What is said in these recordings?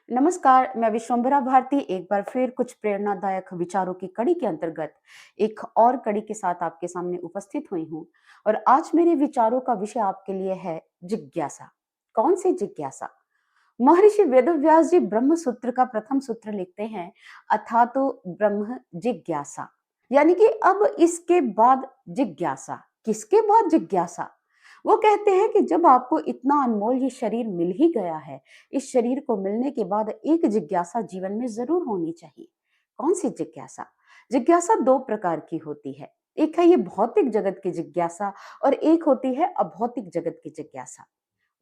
नमस्कार, मैं विश्वंभरा भारती एक बार फिर कुछ प्रेरणादायक विचारों की कड़ी के अंतर्गत एक और कड़ी के साथ आपके सामने उपस्थित हुई हूँ। और आज मेरे विचारों का विषय आपके लिए है जिज्ञासा। कौन सी जिज्ञासा? महर्षि वेदव्यास जी ब्रह्म सूत्र का प्रथम सूत्र लिखते हैं, अथा तो ब्रह्म जिज्ञासा। यानी कि अब इसके बाद जिज्ञासा। किसके बाद जिज्ञासा? वो कहते हैं कि जब आपको इतना अनमोल ये शरीर मिल ही गया है, इस शरीर को मिलने के बाद एक जिज्ञासा जीवन में जरूर होनी चाहिए। कौन सी जिज्ञासा? जिज्ञासा दो प्रकार की होती है। एक है ये भौतिक जगत की जिज्ञासा और एक होती है अभौतिक जगत की जिज्ञासा।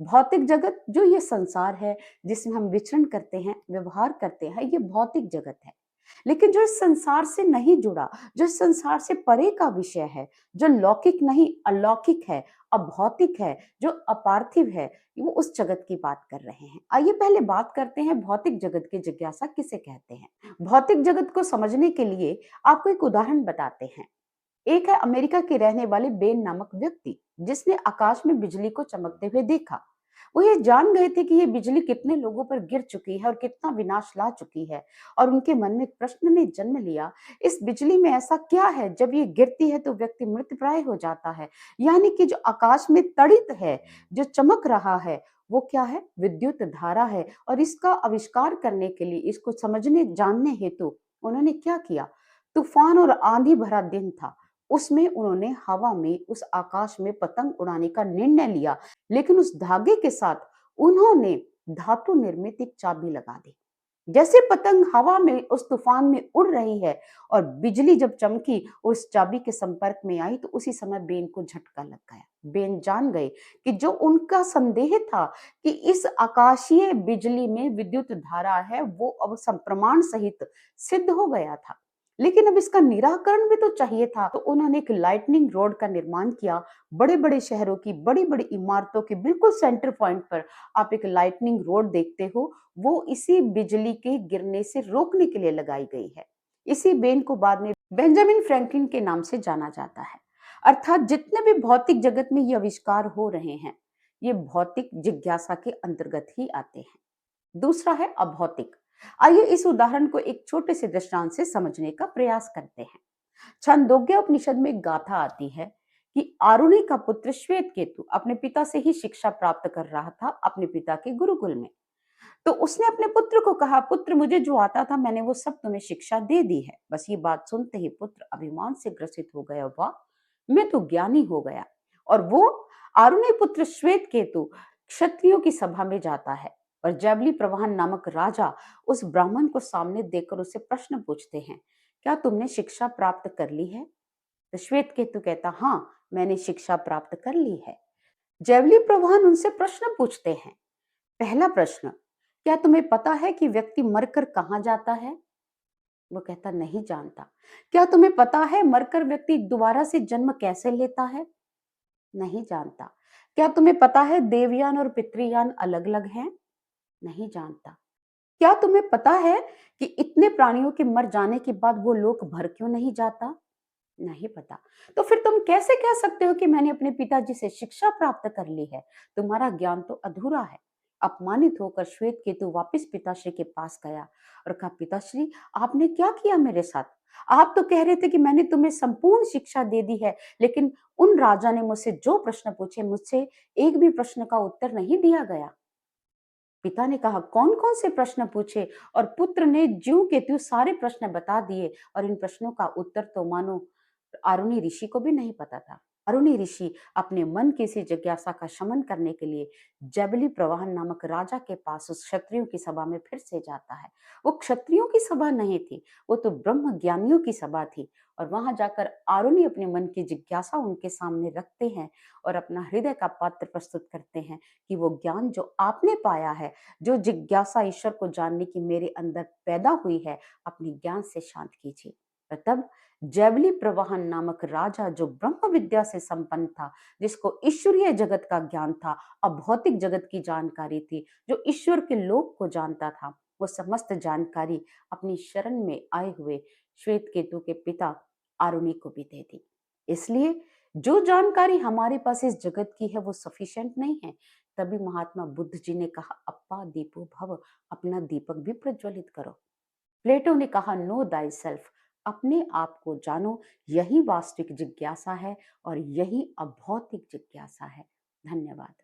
भौतिक जगत जो ये संसार है, जिसमें हम विचरण करते हैं, व्यवहार करते हैं, ये भौतिक जगत है। लेकिन जो इस संसार से नहीं जुड़ा, जो इस संसार से परे का विषय है, जो लौकिक नहीं अलौकिक है, अभौतिक है, जो अपार्थिव है, वो उस जगत की बात कर रहे हैं। आइए पहले बात करते हैं भौतिक जगत की जिज्ञासा किसे कहते हैं। भौतिक जगत को समझने के लिए आपको एक उदाहरण बताते हैं। एक है अमेरिका के रहने वाले बेन नामक व्यक्ति, जिसने आकाश में बिजली को चमकते हुए देखा। वो ये जान गए थे कि ये बिजली कितने लोगों पर गिर चुकी है और कितना विनाश ला चुकी है। और उनके मन में एक प्रश्न ने जन्म लिया, इस बिजली में ऐसा क्या है जब ये गिरती है तो व्यक्ति मृतप्राय हो जाता है? यानी कि जो आकाश में तड़ित है, जो चमक रहा है, वो क्या है? विद्युत धारा है। और इसका आविष्कार करने के लिए, इसको समझने जानने हेतु उन्होंने क्या किया? तूफान और आंधी भरा दिन था, उसमें उन्होंने हवा में उस आकाश में पतंग उड़ाने का निर्णय लिया। लेकिन उस धागे के साथ उन्होंने धातु निर्मित एक चाबी लगा दी। जैसे पतंग हवा में उस तूफान में उड़ रही है और बिजली जब चमकी उस चाबी के संपर्क में आई, तो उसी समय बेन को झटका लग गया। बेन जान गए कि जो उनका संदेह था कि इस आकाशीय बिजली में विद्युत धारा है, वो अब प्रमाण सहित सिद्ध हो गया था। लेकिन अब इसका निराकरण भी तो चाहिए था, तो उन्होंने एक लाइटनिंग रोड का निर्माण किया। बड़े बड़े शहरों की बड़ी बड़ी इमारतों के बिल्कुल सेंटर पॉइंट पर आप एक लाइटनिंग रोड देखते हो, वो इसी बिजली के गिरने से रोकने के लिए लगाई गई है। इसी बेन को बाद में बेंजामिन फ्रैंकलिन के नाम से जाना जाता है। अर्थात जितने भी भौतिक जगत में ये आविष्कार हो रहे हैं, ये भौतिक जिज्ञासा के अंतर्गत ही आते हैं। दूसरा है अभौतिक। आइए इस उदाहरण को एक छोटे से दृष्टांत से समझने का प्रयास करते हैं। छंदोग्य उपनिषद में एक गाथा आती है कि आरुणि का पुत्र श्वेत केतु अपने पिता से ही शिक्षा प्राप्त कर रहा था, अपने पिता के गुरुकुल में। तो उसने अपने पुत्र को कहा, पुत्र मुझे जो आता था मैंने वो सब तुम्हें शिक्षा दे दी है। बस ये बात सुनते ही पुत्र अभिमान से ग्रसित हो गया, वाह, मैं तो ज्ञानी हो गया। और वो आरुणि पुत्र श्वेत केतु क्षत्रियों की सभा में जाता है और जैवली प्रवाहन नामक राजा उस ब्राह्मण को सामने देखकर उससे प्रश्न पूछते हैं, क्या तुमने शिक्षा प्राप्त कर ली है? तो श्वेत केतु कहता, हाँ, मैंने शिक्षा प्राप्त कर ली है। जैवली प्रवाहन उनसे प्रश्न पूछते हैं। पहला प्रश्न, क्या तुम्हें पता है कि व्यक्ति मरकर कहाँ जाता है? वो कहता, नहीं जानता। क्या तुम्हें पता है मरकर व्यक्ति दोबारा से जन्म कैसे लेता है? नहीं जानता। क्या तुम्हें पता है देवयान और पितृयान अलग अलग हैं? नहीं जानता। क्या तुम्हें पता है कि इतने प्राणियों के मर जाने के बाद वो लोक भर क्यों नहीं जाता? नहीं पता। तो फिर तुम कैसे कह सकते हो कि मैंने अपने पिताजी से शिक्षा प्राप्त कर ली है? तुम्हारा ज्ञान तो अधूरा है। अपमानित होकर श्वेत केतु वापस पिताश्री के पास गया और कहा, पिताश्री, आपने क्या किया मेरे साथ? आप तो कह रहे थे कि मैंने तुम्हें संपूर्ण शिक्षा दे दी है, लेकिन उन राजा ने मुझसे जो प्रश्न पूछे, मुझसे एक भी प्रश्न का उत्तर नहीं दिया गया। पिता ने कहा, कौन कौन से प्रश्न पूछे? और पुत्र ने ज्यों के त्यों सारे प्रश्न बता दिए। और इन प्रश्नों का उत्तर तो मानो अरुणी ऋषि को भी नहीं पता था। अरुणी ऋषि अपने मन की इसी जिज्ञासा का शमन करने के लिए जबली प्रवाहन नामक राजा के पास उस क्षत्रियों की सभा में फिर से जाता है। वो क्षत्रियों की सभा नहीं थी, वो तो ब्रह्म ज्ञानियों की सभा थी। और वहां जाकर अरुणी अपने मन की जिज्ञासा उनके सामने रखते हैं और अपना हृदय का पात्र प्रस्तुत करते हैं कि वो ज्ञान जो आपने पाया है, जो जिज्ञासा ईश्वर को जानने की मेरे अंदर पैदा हुई है, अपने ज्ञान से शांत कीजिए। और तब जैवली प्रवाहन नामक राजा, जो ब्रह्म विद्या से संपन्न था, जिसको ईश्वरीय जगत का ज्ञान था, अभौतिक जगत की जानकारी थी, जो ईश्वर के लोक को जानता था, वो समस्त जानकारी अपनी शरण में आए हुए श्वेत केतु के पिता आरुणि को भी दे दी। इसलिए जो जानकारी हमारे पास इस जगत की है वो सफिशिएंट नहीं है। तभी महात्मा बुद्ध जी ने कहा, अप्पा दीपो भव, अपना दीपक भी प्रज्वलित करो। प्लेटो ने कहा, नो दाई सेल्फ, अपने आप को जानो, यही वास्तविक जिज्ञासा है और यही अभौतिक जिज्ञासा है। धन्यवाद।